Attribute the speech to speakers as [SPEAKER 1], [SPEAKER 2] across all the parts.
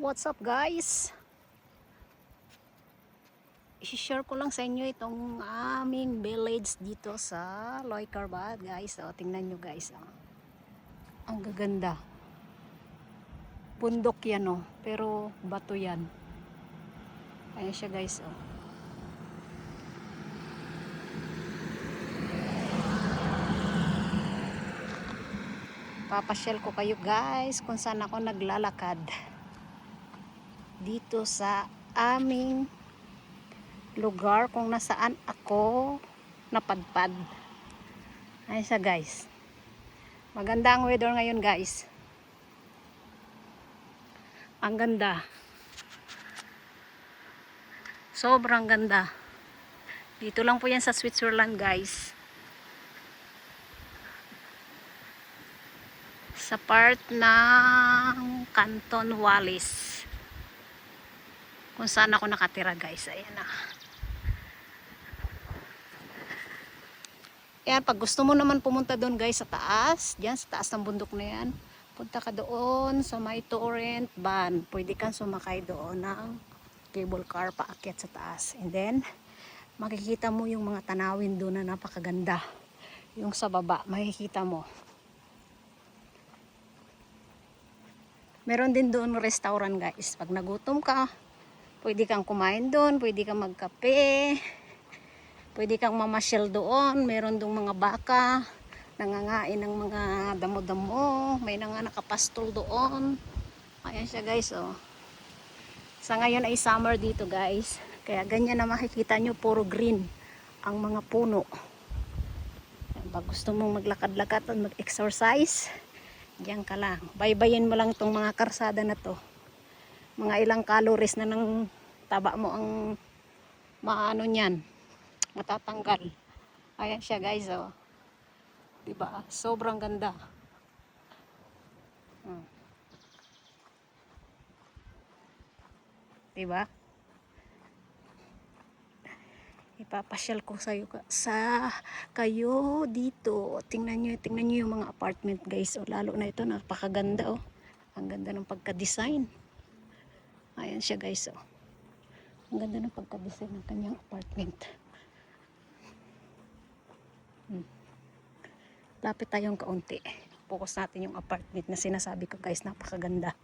[SPEAKER 1] What's up guys? I-share ko lang sa inyo itong aming village dito sa Loicarbat guys. O, tingnan nyo guys. O. Ang gaganda. Bundok yan o. Pero bato yan. Ayan siya guys o. Papasyal ko kayo guys kung saan ako naglalakad. Dito sa aming lugar kung nasaan ako napadpad. Ayan siya guys. Maganda ang weather ngayon guys. Ang ganda. Sobrang ganda. Dito lang po yan sa Switzerland guys. Sa part ng Canton Wallis. Kung saan ako nakatira guys. Ayan na. Yan, pag gusto mo naman pumunta doon guys sa taas, diyan sa taas ng bundok na yan, punta ka doon sa may torrent van. Pwede kang sumakay doon ng cable car paakyat sa taas. And then, makikita mo yung mga tanawin doon na napakaganda. Yung sa baba, makikita mo. Meron din doon restaurant guys. Pag nagutom ka, pwede kang kumain doon, pwede kang magkape. Pwede kang mamasyal doon. Meron doon mga baka. Nangangain ng mga damo-damo. May nakapastol doon. Ayan siya guys oh. Sa ngayon ay summer dito guys. Kaya ganyan na makikita nyo. Puro green ang mga puno. Pag gusto mong maglakad-lakad at mag-exercise, diyan ka lang. Baybayin mo lang itong mga karsada na to. Mga ilang calories na ng taba mo ang maano niyan. Matatanggal. Ayan siya guys oh. Diba? Sobrang ganda. Diba? Ipapasyal ko sa kayo dito. Tingnan nyo yung mga apartment guys. Oh, lalo na ito, napakaganda oh. Ang ganda ng pagka-design. Ayan siya guys oh. Ang ganda ng pagka-design ng kanyang apartment. Lapit tayong kaunti. Focus natin yung apartment na sinasabi ko guys. Napakaganda.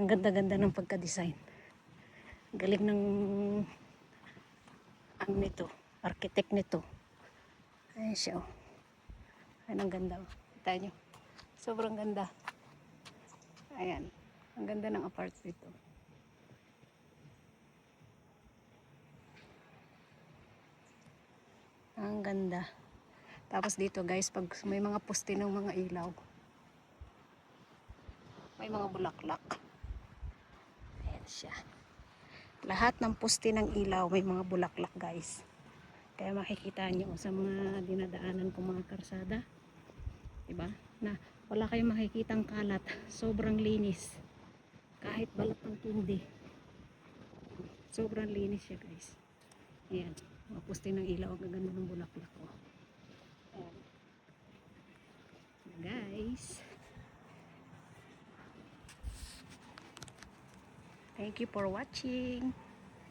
[SPEAKER 1] Ang ganda-ganda ng pagka-design. Galing ng ano nito, architect nito. Ayan siya oh. Ayan ang ganda oh. Kita nyo. Sobrang ganda. Ayan. Ang ganda ng apartment ito. Ang ganda. Tapos dito guys, pag may mga poste ng mga ilaw, may mga bulaklak. Ayan siya. Lahat ng poste ng ilaw may mga bulaklak guys. Kaya makikita nyo sa mga dinadaanan kong mga karsada. Diba? Na wala kayong makikitang kalat. Sobrang linis. Kahit balat ng tindi. Sobrang linis siya guys. Ayan. Mga poste ng ilaw. Ang ganda ng bulaklak ko. Ayan. Guys. Thank you for watching.